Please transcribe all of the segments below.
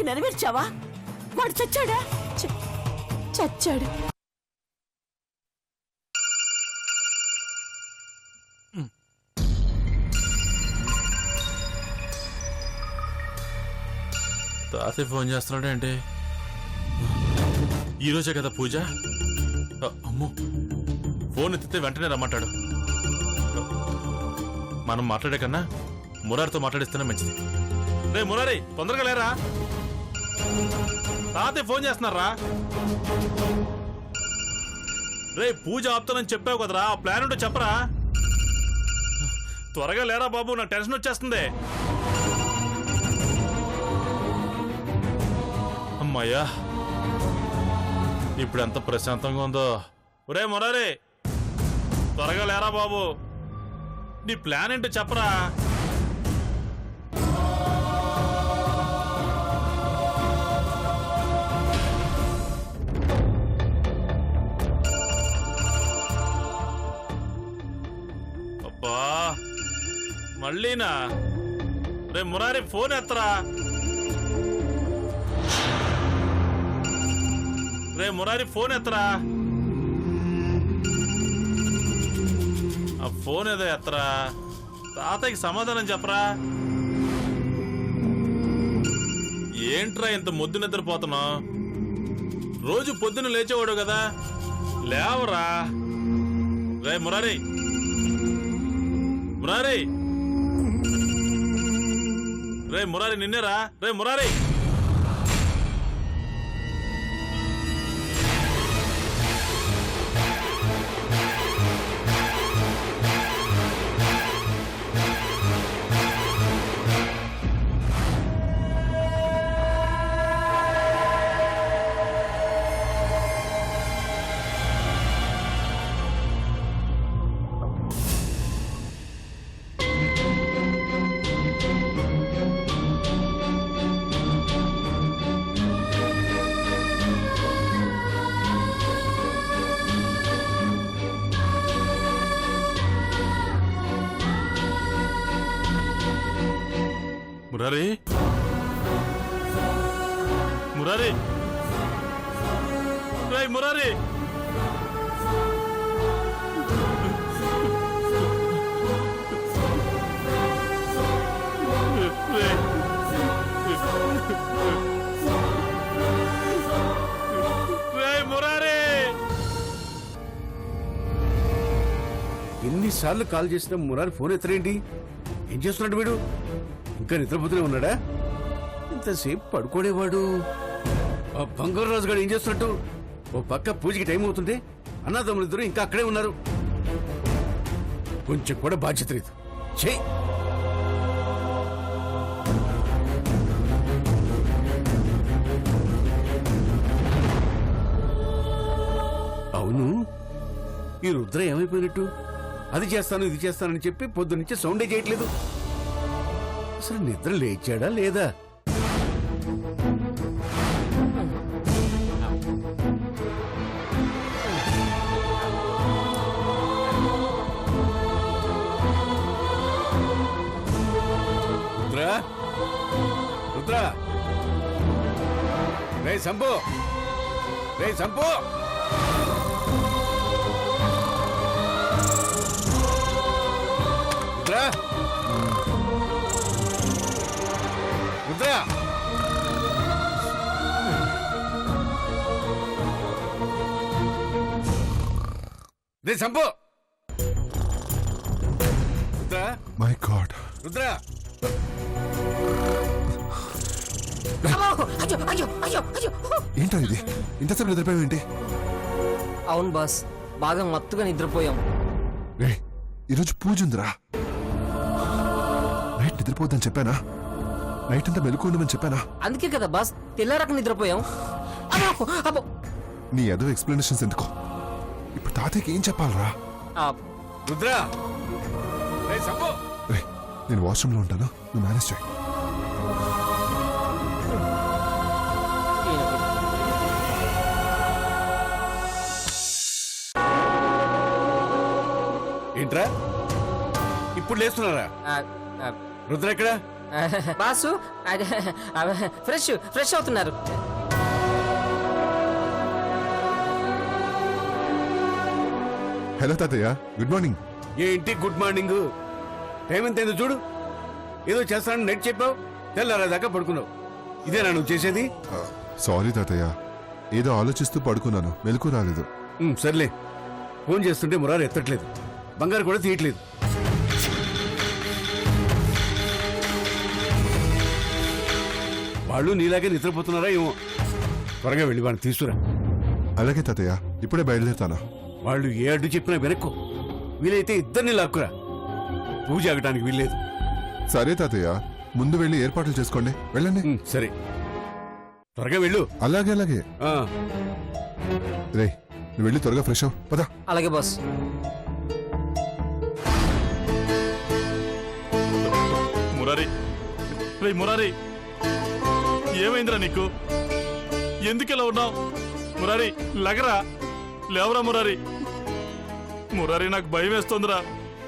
నెరవేర్చావా? వాడు చచ్చాడా? చచ్చాడు. తాతయ్య ఫోన్ చేస్తున్నాడేంటి? ఈరోజే కదా పూజ. అమ్మో, ఫోన్ ఎత్తితే వెంటనే రమ్మంటాడు. మనం మాట్లాడే కన్నా మురారితో మాట్లాడిస్తేనే మంచిది. రే మురారి, తొందరగా లేరా, తాతయ్య ఫోన్ చేస్తున్నారా? రే పూజ ఆపుతానని చెప్పావు కదరా, ఆ ప్లాన్ ఉంటే చెప్పరా. త్వరగా లేరా బాబు, నాకు టెన్షన్ వచ్చేస్తుంది. అమ్మాయ్యా, ఇప్పుడు ఎంత ప్రశాంతంగా ఉందో. ఒరే మురారి, త్వరగా లేరా బాబు, నీ ప్లాన్ ఏంటో చెప్పరా. అబ్బా మళ్ళీనా? రే మురారి, ఫోన్ ఎత్తరా. రే మురారి, ఫోన్ ఎత్తరా. ఆ ఫోన్ ఏదో ఎత్తరా, తాతయ్యకి సమాధానం చెప్పరా. ఏంట్రా ఇంత ముద్దు నిద్రపోతున్నావు? రోజు పొద్దున్న లేచేవాడు కదా, లేవరా. రే మురారి, మురారి, రే మురారి, నిన్నేరా. రే మురారి, మురారి, మురారి, రేయ్ మురారి. రేయ్ మురారి. ఎన్నిసార్లు కాల్ చేసినా మురారి ఫోన్ ఎత్తరేంటి? ఏం చేస్తున్నాడు వీడు? ఇంకా నిద్రపోతూనే ఉన్నాడా? ఇంతసేపు పడుకోడేవాడు. ఆ బంగారు రాజు గారు ఏం చేస్తున్నట్టు? ఓ పక్క పూజకి టైం అవుతుంటే అన్నదమ్ములిద్దరూ ఇంకా అక్కడే ఉన్నారు. కొంచెం కూడా బాధ్యత లేదు. చెయ్. అవును, ఈ రుద్ర ఏమైపోయినట్టు? అది చేస్తాను ఇది చేస్తానని చెప్పి పొద్దు నుంచి సౌండే చేయట్లేదు. అసలు నిద్ర లేచాడా లేదా? రుద్ర, రుద్ర, రే సంపు, రే సంపు. రుద్ర, రుద్ర, రే సంపు. Rudra, my God, Rudra. ఏంటో ఇది? ఇంతసేపు నిద్రపోయావేంటి? అవును బాస్, బాగా మత్తుగా నిద్రపోయాం. రే, ఈరోజు పూజ ఉందిరా. నైట్ నిద్రపోద్దని చెప్పానా? నైట్ అంతా మెలకు ఉండమని చెప్పానా? అందుకే కదా బాస్ తెల్లారక నిద్రపోయాం. నీ ఏదో ఎక్స్ప్లెనేషన్స్ ఎందుకో. ఇప్పుడు తాతయ్యకి ఏం చెప్పాలరా? రుద్ర, రే సంపు. రే, నేను వాష్రూమ్లో ఉంటాను, నువ్వు మేనేజ్ చేయి. ఏంట్రా ఇప్పుడు లేస్తున్నారా? రుద్ర ఎక్కడ? బాసు అదే, ఫ్రెష్ ఫ్రెష్ అవుతున్నారు. హలో తాతయ్య, గుడ్ మార్నింగ్. ఏంటి గుడ్ మార్నింగ్? టైం ఎంత అయిందో చూడు. ఏదో చేస్తానని నెట్ చెప్పావు, తెల్లారేదాకా పడుకున్నావు. ఇదేనా నువ్వు చేసేది? సారీ తాతయ్య, ఏదో ఆలోచిస్తూ పడుకున్నాను, మెలకు రాలేదు. సర్లే. ఫోన్ చేస్తుంటే మురారు ఎత్తట్లేదు, బంగారు కూడా తీయట్లేదు. వాళ్ళు నీలాగే నిద్రపోతున్నారా ఏమో. త్వరగా వెళ్ళి వాడిని తీసుకురా. అలాగే తాతయ్య, ఇప్పుడే బయలుదేరుతాను. వాళ్ళు ఏ అడ్డు చెప్పినా వెనక్కు. వీలైతే ఇద్దరిని లాక్కురా. పూజ ఆగటానికి వీల్లేదు. సరే తాతయ్య, ముందు వెళ్ళి ఏర్పాట్లు చేసుకోండి, వెళ్ళండి. సరే, త్వరగా వెళ్ళు. అలాగే అలాగే. ఆ, రే, నువ్వు వెళ్ళి త్వరగా ఫ్రెష్ అవ్వు, పదా. అలాగే బాస్. మురారి, రే మురారి, ఏమైందిరా నీకు? ఎందుకెలా ఉన్నావు? మురారి లగరా, లేవరా మురారి. మురారి నాకు భయం వేస్తోందిరా,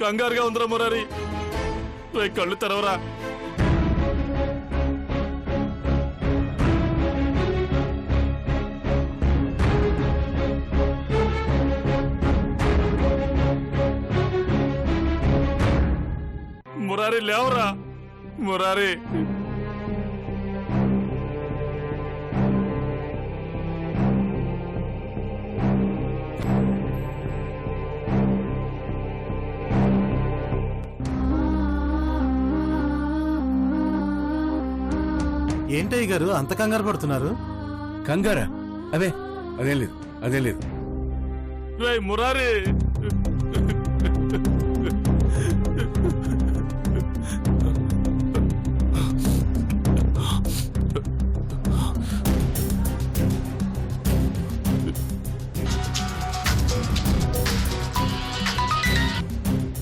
కంగారుగా ఉందిరా మురారి. రే కళ్ళు తెరవరా. మురారి లేవరా మురారి. ఏంటయ్య గారు అంత కంగారు పడుతున్నారు? కంగారా? అదే అదేం లేదు, అదేం లేదు. రే మురారి,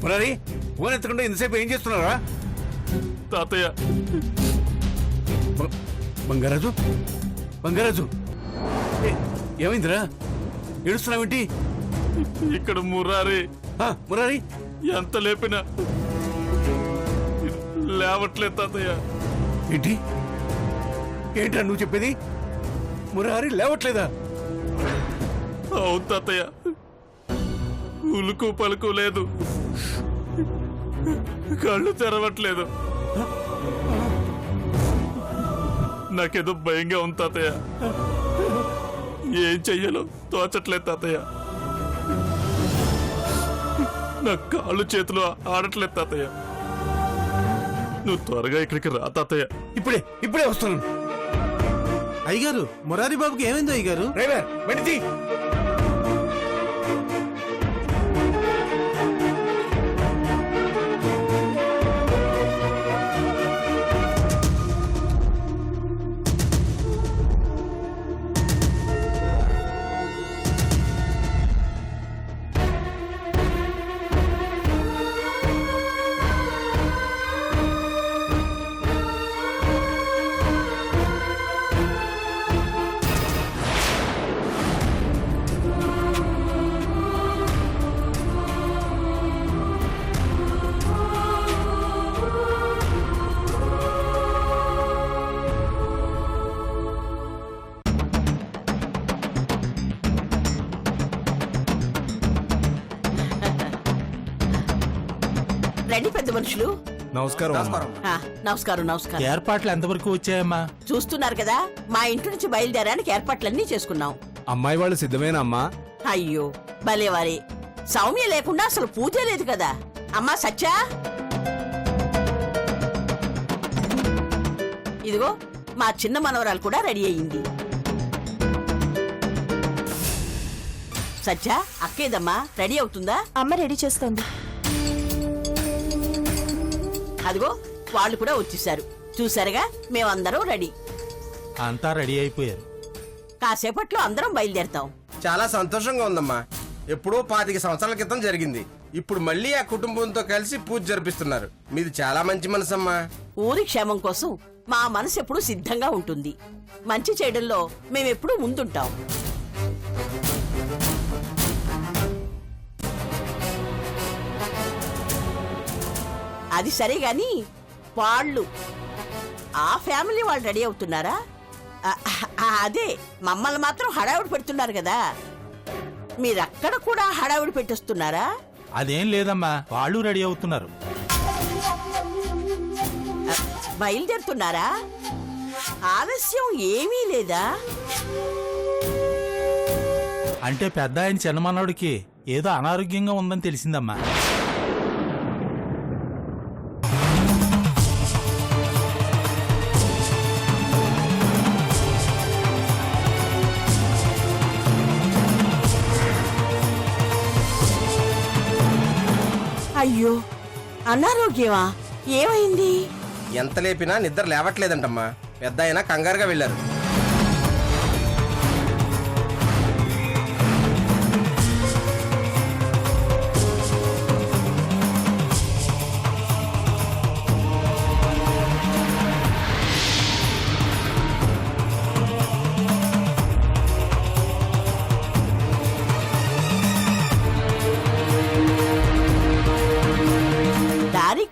మురారి, ఫోన్ ఎత్తకుండా ఇంతసేపు ఏం చేస్తున్నారా? తాతయ్య బంగారాజు, బంగారాజు, ఏమైందిరా? ఏడుస్తున్నావేంటి? ఇక్కడ మురారి మురారి ఎంత లేపినా లేవట్లేదు తాతయ్య. ఏంటి ఏంట్రా నువ్వు చెప్పేది? మురారి లేవట్లేదా? అవును తాతయ్య, ఉలుకు పలుకు లేదు, కళ్ళు తెరవట్లేదు. నాకేదో భయంగా ఉంది తాతయ్య. ఏం చెయ్యాలో తోచట్లేదు తాతయ్య. నా కాళ్ళు చేతులు ఆడట్లేదు తాతయ్య. నువ్వు త్వరగా ఇక్కడికి రా తాతయ్య. ఇప్పుడే ఇప్పుడే వస్తున్నాను. అయ్యగారు, మురారి బాబుకి ఏమైంది అయ్యగారు? డ్రైవర్ వెంటనే రండి పెద్ద మనుషులు. నమస్కారం. నమస్కారం నమస్కారం. ఏర్పాట్లు ఎంతవరకు వచ్చాయమ్మా? చూస్తున్నారు కదా, మా ఇంటి నుంచి బయలుదేరానికి ఏర్పాట్లన్నీ చేసుకున్నాం. అమ్మాయి వాళ్ళు సిద్ధమేనా అమ్మా? అయ్యో భలేవారి, సౌమ్య లేకుండా అసలు పూజ లేదు కదా. అమ్మా సత్యా, ఇదిగో మా చిన్న మనవరాలు కూడా రెడీ అయ్యింది. సత్యా, అక్కేదమ్మా రెడీ అవుతుందా? అమ్మ రెడీ చేస్తోంది. అదిగో వాళ్ళు కూడా వచ్చేసారు. చూసారుగా, మేమందరం రెడీ. అంతా రెడీ అయిపోయారు. కాసేపట్లో అందరం బయలుదేరుతాం. చాలా సంతోషంగా ఉందమ్మా. ఎప్పుడో 25 సంవత్సరాల క్రితం జరిగింది. ఇప్పుడు మళ్ళీ ఆ కుటుంబంతో కలిసి పూజ జరిపిస్తున్నారు. మీది చాలా మంచి మనసమ్మా. ఊరి క్షేమం కోసం మా మనసు ఎప్పుడూ సిద్ధంగా ఉంటుంది. మంచి చేయడంలో మేమెప్పుడూ ముందుంటాం. అది సరే గాని వాళ్ళు ఆ ఫ్యామిలీ వాళ్ళు రెడీ అవుతున్నారా? అదే మమ్మల్ని మాత్రం హడావుడి పెడుతున్నారు కదా, మీరక్కడ కూడా హడావుడి పెట్టేస్తున్నారా? అదేం లేదమ్మా, వాళ్ళు రెడీ అవుతున్నారు. బయలుదేరుతున్నారా? ఆలస్యం ఏమీ లేదా? అంటే పెద్ద ఆయన చిన్నమన్నాడికి ఏదో అనారోగ్యంగా ఉందని తెలిసిందమ్మా. అయ్యో, అనారోగ్యమా? ఏమైంది? ఎంత లేపినా నిద్ర లేవట్లేదంటమ్మా. పెద్ద ఆయన కంగారుగా వెళ్ళారు.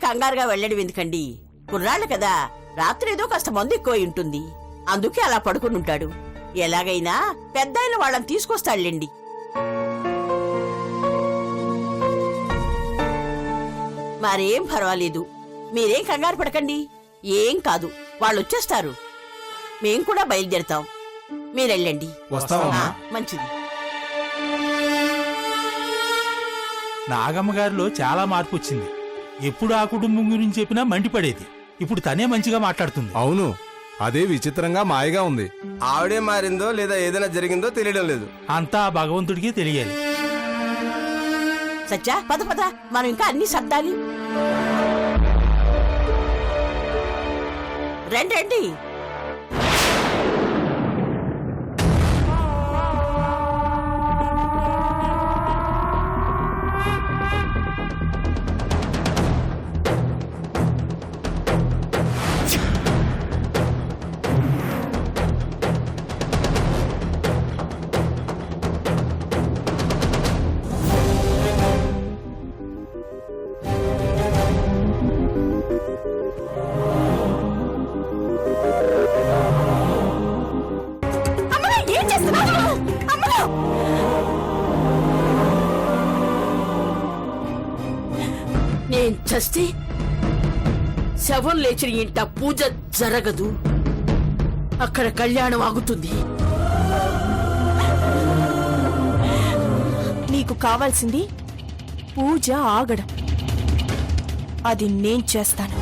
కంగారుగా వెళ్ళడం ఎందుకండి? కుర్రాళ్ళు కదా, రాత్రి ఏదో కాస్త మందు ఎక్కువ ఉంటుంది, అందుకే అలా పడుకుని ఉంటాడు. ఎలాగైనా పెద్ద ఆయన వాళ్ళని తీసుకొస్తాడులేండి. మరేం పర్వాలేదు, మీరేం కంగారు పడకండి. ఏం కాదు, వాళ్ళు వచ్చేస్తారు. మేం కూడా బయలుదేరుతాం, మీరెళ్ళండి. మంచిది. నాగమ్మ గారిలో చాలా మార్పు వచ్చింది. ఎప్పుడు ఆ కుటుంబం గురించి చెప్పినా మండిపడేది, ఇప్పుడు తనే మంచిగా మాట్లాడుతుంది. అవును, అదే విచిత్రంగా మాయగా ఉంది. ఆవిడే మారిందో లేదా ఏదైనా జరిగిందో తెలియడం లేదు. అంతా ఆ భగవంతుడికి తెలియాలి. సచ్చా, పద పద, మనం ఇంకా అన్ని సర్దాలి. రండి రండి. నేను చస్తే శవం లేచిన ఇంట పూజ జరగదు, అక్కడ కళ్యాణం ఆగుతుంది. నీకు కావాల్సింది పూజ ఆగడం, అది నేను చేస్తాను.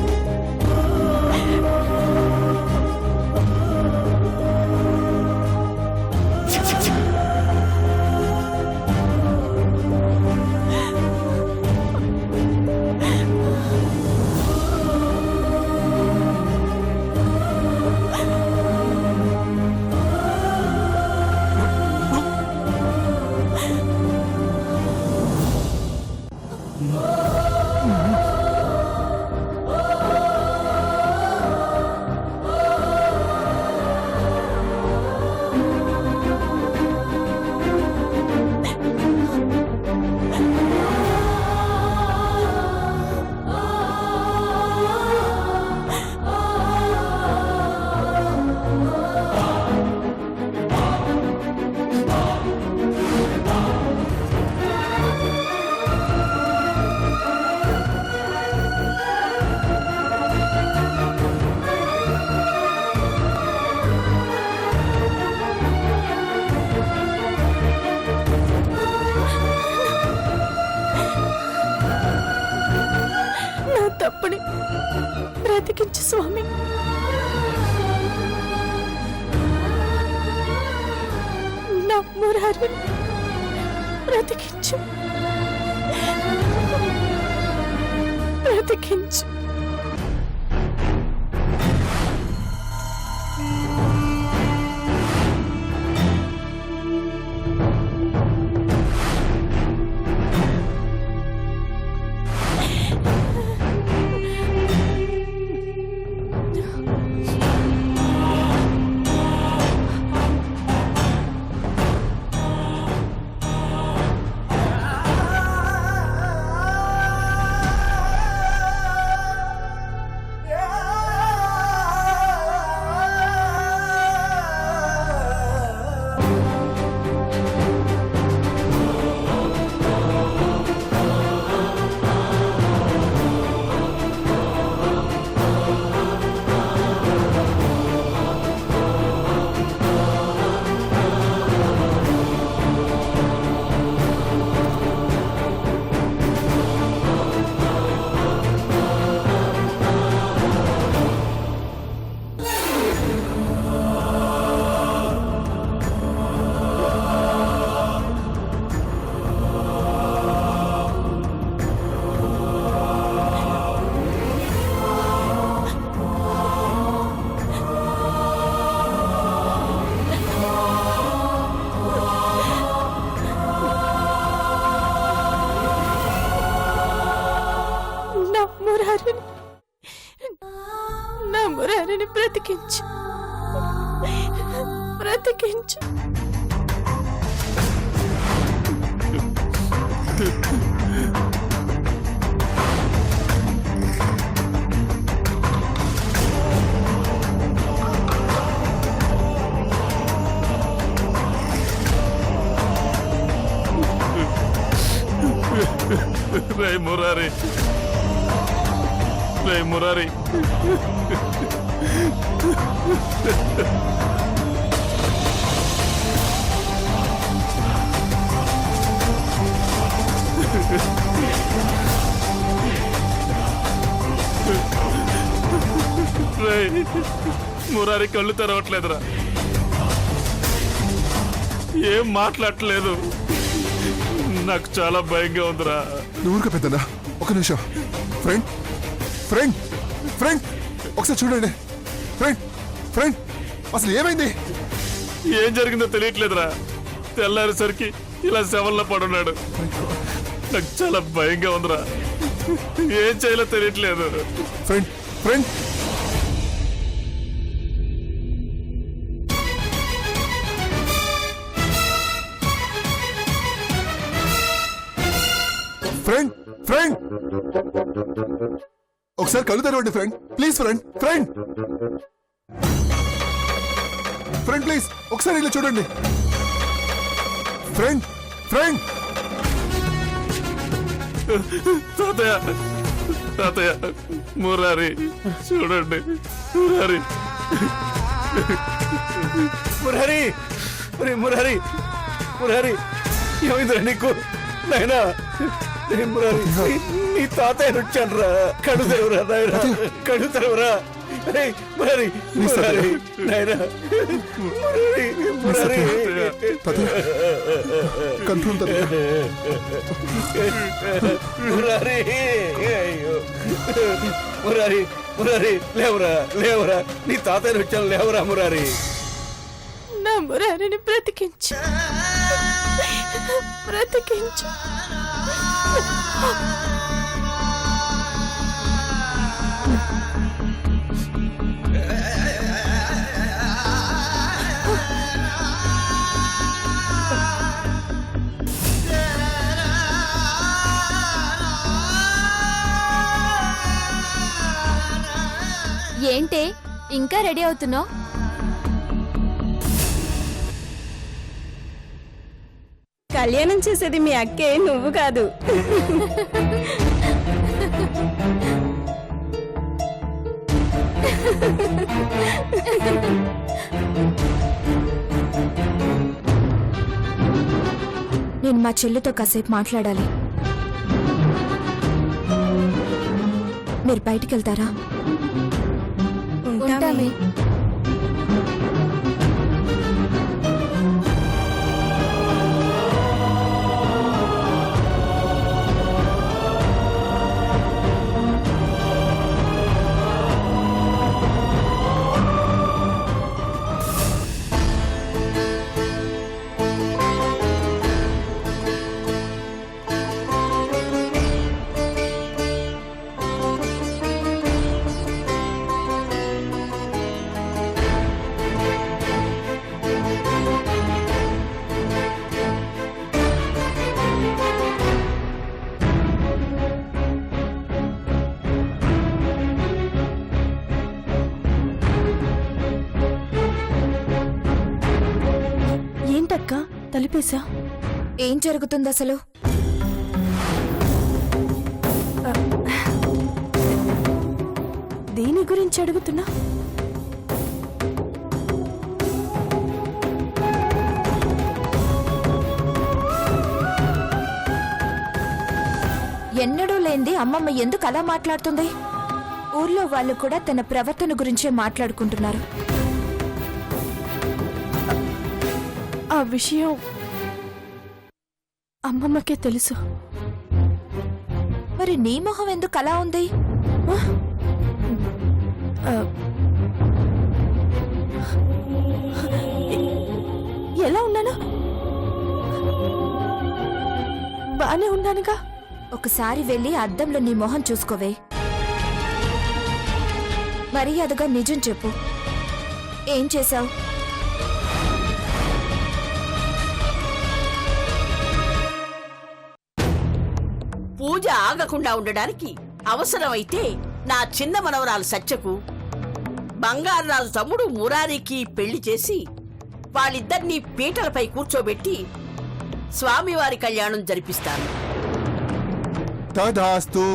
తప్పని బ్రతికించు స్వామి. నా మురారిని బ్రతికించు, బ్రతికించు. బ్రతికించు. రే మురారి, రే మురారి, రే మురారి కళ్ళు తెరవట్లేదురా, ఏం మాట్లాడట్లేదు. నాకు చాలా భయంగా ఉందిరా. నువ్వురుగా పెద్దనా, ఒక నిమిషం. ఫ్రెండ్ ఫ్రెండ్ ఫ్రెండ్ ఒకసారి చూడండి. ఫ్రెండ్ ఫ్రెండ్ అసలు ఏమైంది? ఏం జరిగిందో తెలియట్లేదురా. తెల్లారేసరికి ఇలా శవంలో పడున్నాడు. నాకు చాలా భయంగా ఉందిరా. ఏం చేయాలో తెలియట్లేదు. ఫ్రెండ్ ఫ్రెండ్ ఫ్రెండ్ ఫ్రెండ్ ఒకసారి కళ్ళు తెరవండి friend, please. Friend friend friend please ఒకసారి ఇలా చూడండి. ఫ్రెండ్ ఫ్రెండ్ తాతయ్య, తాతయ్య, మురారి చూడండి. మురారి, మురారి, ఒరే మురారి, మురారి ఏమైందిరా నీకు? నాయనా మురారి, నీ తాతయ్య వచ్చాను రా. కడు తెరవరా నాయనా, కడు తెరవరా. మురారి, మురారి నాయనా, మురారి, మురారి. కంట్రోల్ మురారి, అయ్యో మురారి, మురారి లేవరా, లేవరా. నీ తాతయ్య వచ్చాను, లేవరా మురారి. నా మురారిని బ్రతికించు, బ్రతికించు. ఏంటే ఇంకా రెడీ అవుతున్నావు? కళ్యాణం చేసేది మీ అక్కే, నువ్వు కాదు. నేను మా చెల్లితో కాసేపు మాట్లాడాలి. మీరు బయటికి వెళ్తారా? ఉంటామే. ఏంటక్క తలిపేశా? ఏం జరుగుతుంది అసలు? దేని గురించి అడుగుతున్నా? ఎన్నడూ లేంది అమ్మమ్మ ఎందుకు అలా మాట్లాడుతుంది? ఊర్లో వాళ్ళు కూడా తన ప్రవర్తన గురించే మాట్లాడుకుంటున్నారు. ఆ విషయం అమ్మమ్మకే తెలుసు. మరి నీ మొహం ఎందుకు అలా ఉంది? ఎలా ఉన్నాను? బానే ఉన్నానుగా. ఒకసారి వెళ్ళి అద్దంలో నీ మొహం చూసుకోవే. మర్యాదగా నిజం చెప్పు, ఏం చేశావు? పూజ ఆగకుండా ఉండడానికి అవసరమైతే నా చిన్న మనవరాలు సత్యకు బంగారరాజు తమ్ముడు మురారికి పెళ్లి చేసి వాళ్ళిద్దరినీ పీటలపై కూర్చోబెట్టి స్వామివారి కళ్యాణం జరిపిస్తాను. తదాస్తు.